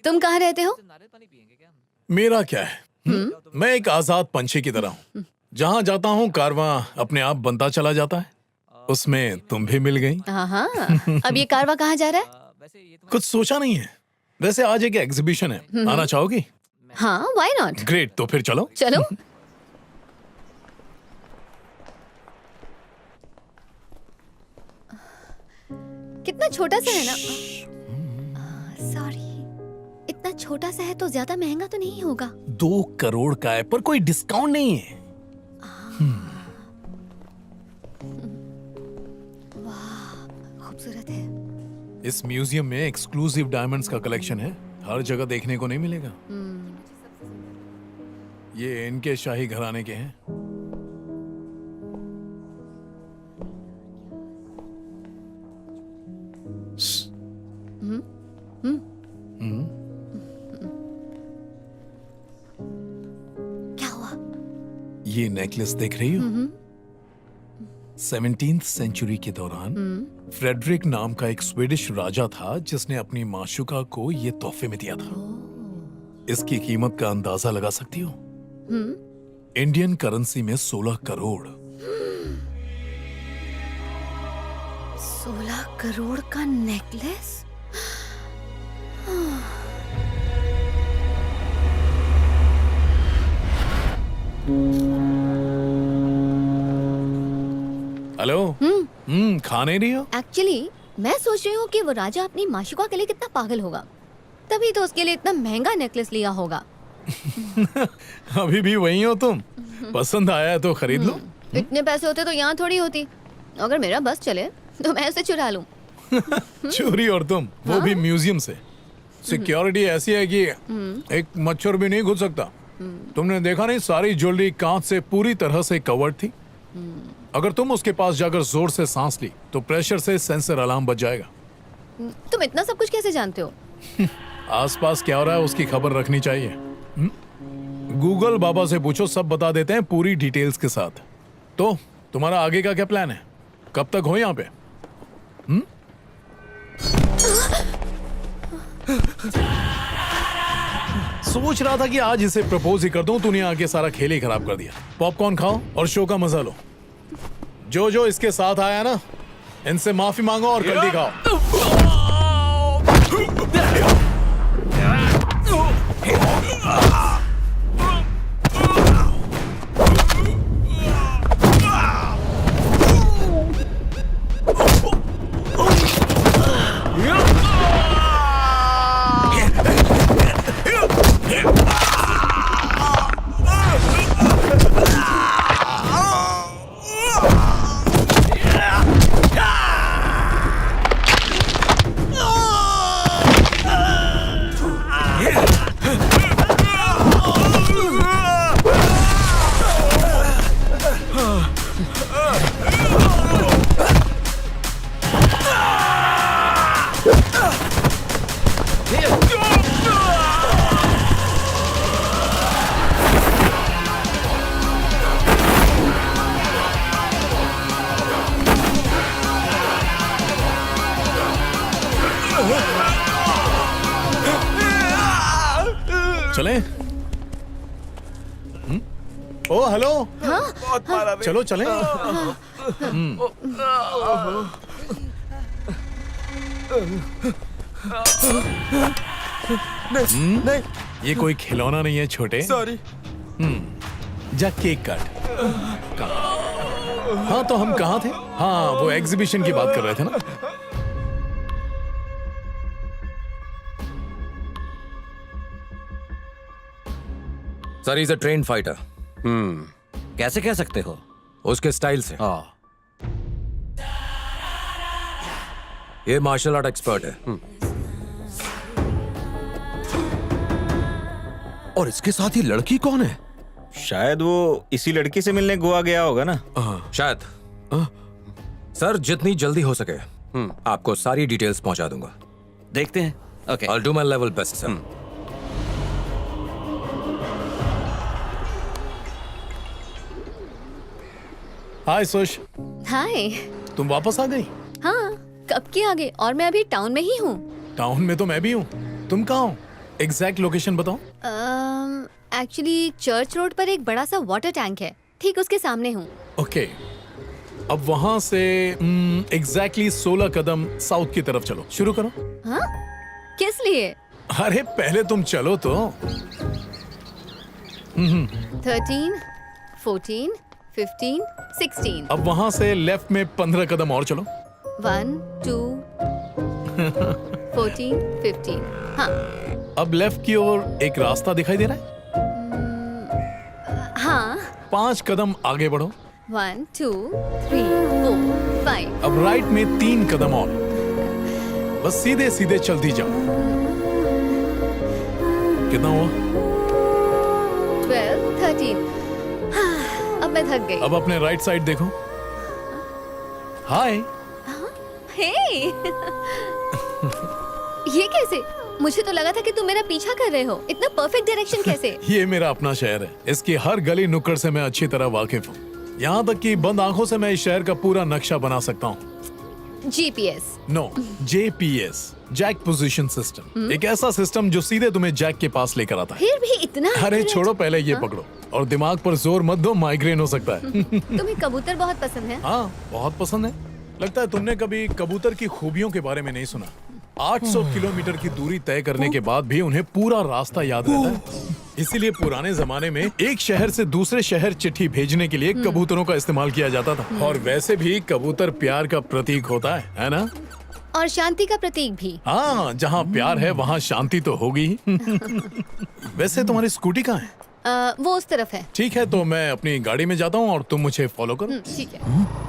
तुम कहाँ रहते हो? मेरा क्या है? मैं एक आजाद पंछी की तरह हूँ। जहाँ जाता हूँ कारवां अपने आप बनता चला जाता है। उसमें तुम भी मिल गई। हाँ। अब ये कारवा कहाँ जा रहा है? कुछ सोचा नहीं है। वैसे आज एक एग्जीबिशन है, आना चाहोगी? हाँ, व्हाई नॉट? ग्रेट, तो फिर चलो। चलो। कितना छोटा सा है ना। सॉरी, इतना छोटा सा है तो ज्यादा महंगा तो नहीं होगा। 2 करोड़ का है, पर कोई डिस्काउंट नहीं है। खूबसूरत है। इस म्यूजियम में एक्सक्लूसिव डायमंड्स का कलेक्शन है, हर जगह देखने को नहीं मिलेगा। ये इनके शाही घराने के हैं। क्या हुआ? ये नेकलेस देख रही हो? 17th सेंचुरी के दौरान फ्रेडरिक नाम का एक स्वीडिश राजा था जिसने अपनी माशुका को ये तोहफे में दिया था। इसकी कीमत का अंदाजा लगा सकती हो? इंडियन करेंसी में 16 करोड़। 16 करोड़ का नेकलेस? हेलो। खा नहीं रही हो? एक्चुअली मैं सोच रही हूँ कि वो राजा अपनी माशुका के लिए कितना पागल होगा, तभी तो उसके लिए इतना महंगा नेकलेस लिया होगा। अभी भी वही हो तुम? पसंद आया है तो खरीद लो। इतने पैसे होते तो यहाँ थोड़ी होती। अगर मेरा बस चले तो मैं उसे चुरा लूं। चोरी, और तुम वो भी म्यूजियम से। सिक्योरिटी ऐसी है कि एक मच्छर भी नहीं घुस सकता। तुमने देखा नहीं, सारी ज्वेलरी कांच से पूरी तरह से कवर्ड थी। अगर तुम उसके पास जाकर जोर से सांस ली तो प्रेशर से सेंसर अलार्म बज जाएगा। तुम इतना सब कुछ कैसे जानते हो? आसपास क्या हो रहा है उसकी खबर रखनी चाहिए। गूगल बाबा से पूछो, सब बता देते हैं पूरी डिटेल्स के साथ। तो तुम्हारा आगे का क्या प्लान है? कब तक हो यहाँ पे? सोच रहा था कि आज इसे प्रपोज ही कर दूं, तूने आके सारा खेल ही खराब कर दिया। पॉपकॉर्न खाओ और शो का मजा लो। जो इसके साथ आया ना, इनसे माफी मांगो और जल्दी खाओ। चले? ओ हेलो। बहुत मारा बे। चलो चले। नहीं, ये कोई खिलौना नहीं है छोटे। सॉरी। जा केक काट। हाँ, तो हम कहाँ थे? हाँ, वो एग्जीबिशन की बात कर रहे थे ना। Sir is a train fighter. कैसे कह सकते हो? उसके स्टाइल से। ये मार्शल आर्ट एक्सपर्ट है। और इसके साथ ये लड़की कौन है? शायद वो इसी लड़की से मिलने गोवा गया होगा ना। शायद। सर जितनी जल्दी हो सके आपको सारी डिटेल्स पहुंचा दूंगा। देखते हैं। Okay. I'll do my level best, sir. Hi Sush. Hi. तुम वापस आ गई? हाँ, कब की आ गई? और मैं अभी टाउन में ही हूँ। टाउन में तो मैं भी हूँ। तुम कहाँ हो? एग्जैक्ट लोकेशन बताओ। एक्चुअली चर्च रोड पर एक बड़ा सा वाटर टैंक है, ठीक उसके सामने हूँ। ओके, अब वहां से एग्जैक्टली 16 कदम साउथ की तरफ चलो। शुरू करो। हाँ, किस लिए? अरे पहले तुम चलो तो। 13, 14, 15, 16। अब वहां से लेफ्ट में 15 कदम और चलो। 1, 2, 14, 15। हाँ अब लेफ्ट की ओर एक रास्ता दिखाई दे रहा है। हाँ। 5 कदम आगे बढ़ो। 1, 2, 3, 4, 5। अब राइट में 3 कदम और। बस सीधे सीधे चलती जाओ। कितना हुआ? 12, 13। हाँ, अब मैं थक गई। अब अपने राइट साइड देखो। हाय। हे ये कैसे? मुझे तो लगा था कि तुम मेरा पीछा कर रहे हो। इतना परफेक्ट डायरेक्शन कैसे? ये मेरा अपना शहर है, इसकी हर गली नुक्कड़ से मैं अच्छी तरह वाकिफ हूँ। यहाँ तक कि बंद आंखों से मैं इस शहर का पूरा नक्शा बना सकता हूँ। GPS। No, JPS, Jack position system. एक ऐसा सिस्टम जो सीधे तुम्हें जैक के पास लेकर आता है। फिर भी इतना अरे accurate? छोड़ो, पहले ये पकड़ो और दिमाग पर जोर मत दो, माइग्रेन हो सकता है। तुम्हें कबूतर बहुत पसंद है? हाँ, बहुत पसंद है। लगता है तुमने कभी कबूतर की खूबियों के बारे में नहीं सुना। 800 किलोमीटर की दूरी तय करने के बाद भी उन्हें पूरा रास्ता याद रहता है। इसीलिए पुराने जमाने में एक शहर से दूसरे शहर चिट्ठी भेजने के लिए कबूतरों का इस्तेमाल किया जाता था। और वैसे भी कबूतर प्यार का प्रतीक होता है ना? और शांति का प्रतीक भी। हाँ, जहाँ प्यार है वहाँ शांति तो होगी ही। वैसे तुम्हारी स्कूटी कहाँ है? वो उस तरफ है। ठीक है, तो मैं अपनी गाड़ी में जाता हूँ और तुम मुझे फॉलो करो। ठीक है।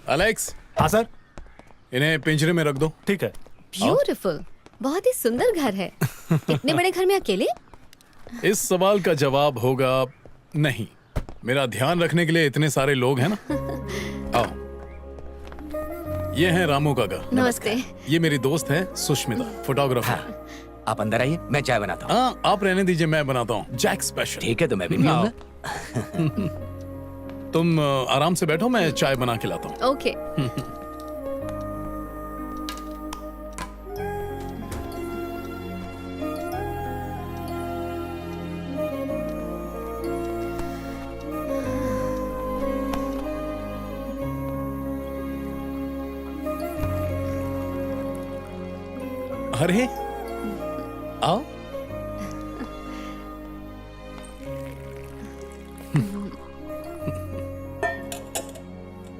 एलेक्स, हाँ सर। इन्हें पिंजरे में रख दो। ठीक है। ब्यूटीफुल, बहुत ही सुंदर घर है। इतने बड़े घर में अकेले? इस सवाल का जवाब होगा नहीं। मेरा ध्यान रखने के लिए इतने सारे लोग हैं ना। आओ, ये हैं रामू काका। नमस्ते। ये मेरी दोस्त है सुष्मिता, फोटोग्राफर। आप अंदर आइए, मैं चाय बनाता हूँ। हाँ, आप रहने दीजिए, मैं बनाता हूँ जैक स्पेशल। ठीक है, तो मैं भी नहीं आओ। आऊंगा। तुम आराम से बैठो, मैं चाय बना के लाता हूँ। ओके। अरे आओ।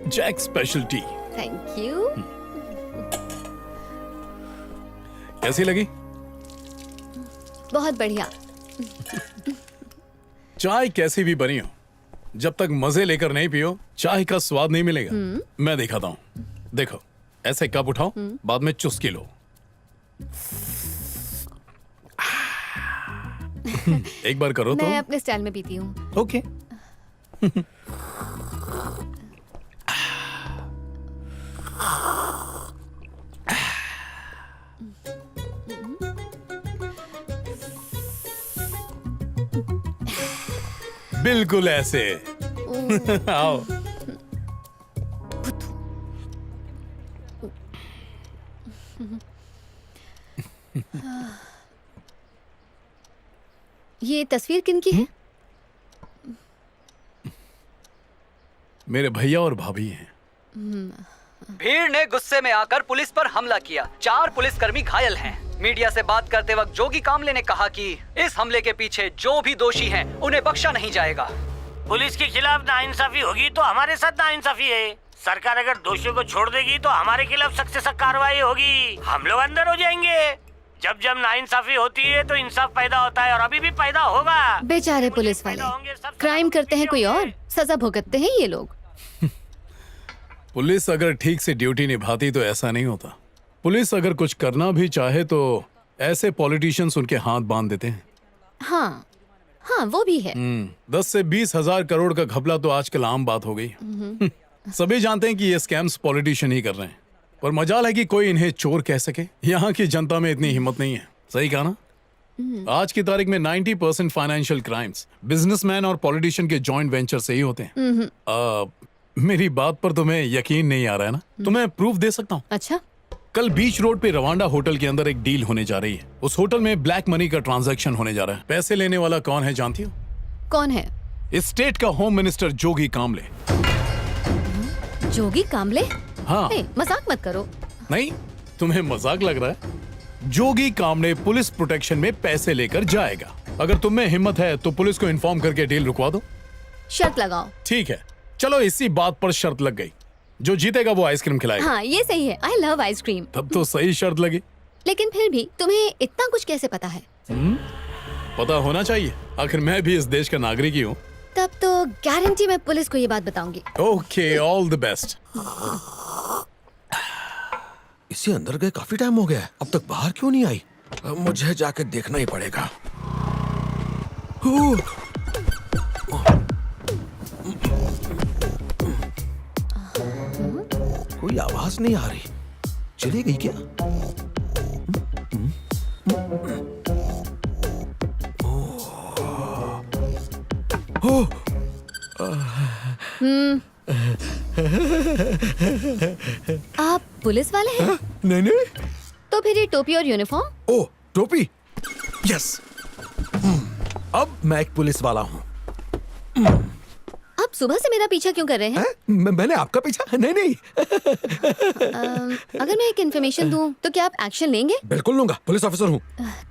Jack special tea thank you. कैसी लगी? बहुत बढ़िया। चाय कैसी भी बनी हो, जब तक मजे लेकर नहीं पियो चाय का स्वाद नहीं मिलेगा। मैं दिखाता हूँ, देखो ऐसे कप उठाओ, बाद में चुस्की लो। एक बार करो तो। मैं अपने स्टाइल में पीती हूँ। ओके। बिल्कुल ऐसे। आओ। ये तस्वीर किनकी है? मेरे भैया और भाभी हैं। भीड़ ने गुस्से में आकर पुलिस पर हमला किया। 4 पुलिसकर्मी घायल हैं। मीडिया से बात करते वक्त जोगी कामले ने कहा कि इस हमले के पीछे जो भी दोषी हैं, उन्हें बख्शा नहीं जाएगा। पुलिस के खिलाफ नाइंसाफी होगी तो हमारे साथ नाइंसाफी है। सरकार अगर दोषियों को छोड़ देगी तो हमारे खिलाफ सख्त से सख्त कार्रवाई होगी। हम लोग अंदर हो जाएंगे। जब जब नाइंसाफी होती है तो इंसाफ पैदा होता है, और अभी भी पैदा होगा। बेचारे पुलिस वाले क्राइम करते हैं कोई और, सजा भुगतते हैं ये लोग। पुलिस अगर ठीक से ड्यूटी निभाती तो ऐसा नहीं होता। पुलिस अगर कुछ करना भी चाहे तो ऐसे पॉलिटिशियंस उनके हाथ बांध देते हैं। हाँ हाँ, वो भी है। 10 से 20 हजार करोड़ का घपला तो आजकल आम बात हो गई। सभी जानते हैं कि ये स्कैम्स पॉलिटिशियन ही कर रहे हैं, पर मजाल है कि कोई इन्हें चोर कह सके। यहाँ की जनता में इतनी हिम्मत नहीं है। सही कहा ना? आज की तारीख में 90% फाइनेंशियल क्राइम्स बिजनेसमैन और पॉलिटिशियन के जॉइंट वेंचर से ही होते हैं। मेरी बात पर तुम्हें यकीन नहीं आ रहा है ना? तुम्हें प्रूफ दे सकता हूँ। अच्छा, कल बीच रोड पे रवांडा होटल के अंदर एक डील होने जा रही है। उस होटल में ब्लैक मनी का ट्रांजैक्शन होने जा रहा है। पैसे लेने वाला कौन है जानती हो? कौन है? इस स्टेट का होम मिनिस्टर जोगी कामले। जोगी कामले? हाँ। नहीं, मजाक मत करो। नहीं, तुम्हें मजाक लग रहा है? जोगी कामले पुलिस प्रोटेक्शन में पैसे लेकर जाएगा। अगर तुम में हिम्मत है तो पुलिस को इन्फॉर्म करके डील रुकवा दो। शर्त लगाओ। ठीक है, चलो इसी बात पर शर्त लग गई। जो जीतेगा वो आइसक्रीम खिलाएगा। हाँ, ये सही है। I love ice cream. तब तो सही शर्त लगी। लेकिन फिर भी तुम्हें इतना कुछ कैसे पता है? पता होना चाहिए, आखिर मैं भी इस देश का नागरिक ही हूँ। तब तो गारंटी मैं पुलिस को ये बात बताऊंगी। Okay, all the best. इसे अंदर गए काफी टाइम हो गया है, अब तक बाहर क्यों नहीं आई? अब मुझे जाके देखना ही पड़ेगा। कोई आवाज नहीं आ रही, चली गई क्या? आप पुलिस वाले हैं? नहीं नहीं। तो फिर ये टोपी और यूनिफॉर्म? ओ, टोपी। यस, अब मैं एक पुलिस वाला हूँ। आप सुबह से मेरा पीछा क्यों कर रहे हैं? मैंने आपका पीछा? नहीं नहीं। अगर मैं एक इन्फॉर्मेशन दूं तो क्या आप एक्शन लेंगे? बिल्कुल लूंगा, पुलिस ऑफिसर हूँ।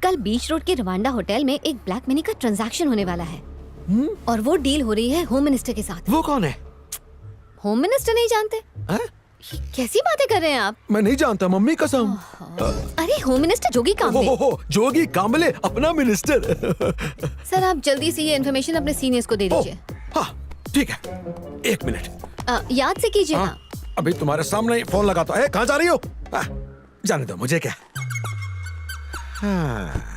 कल बीच रोड के रवांडा होटल में एक ब्लैक मनी का ट्रांजैक्शन होने वाला है। और वो डील हो रही है होम मिनिस्टर के साथ। वो कौन है? होम मिनिस्टर नहीं जानते? है? कैसी बातें कर रहे हैं आप? मैं नहीं जानता, मम्मी कसम। अरे होम मिनिस्टर जोगी कामले। हो, जोगी कामले, अपना मिनिस्टर। सर, आप जल्दी से ये इन्फॉर्मेशन अपने सीनियर्स को दे दीजिए। हाँ ठीक है, एक मिनट। याद से कीजिए ना। अभी तुम्हारे सामने ही फोन लगाता है। कहाँ जा रही हो? जाने दो, मुझे क्या। हाँ।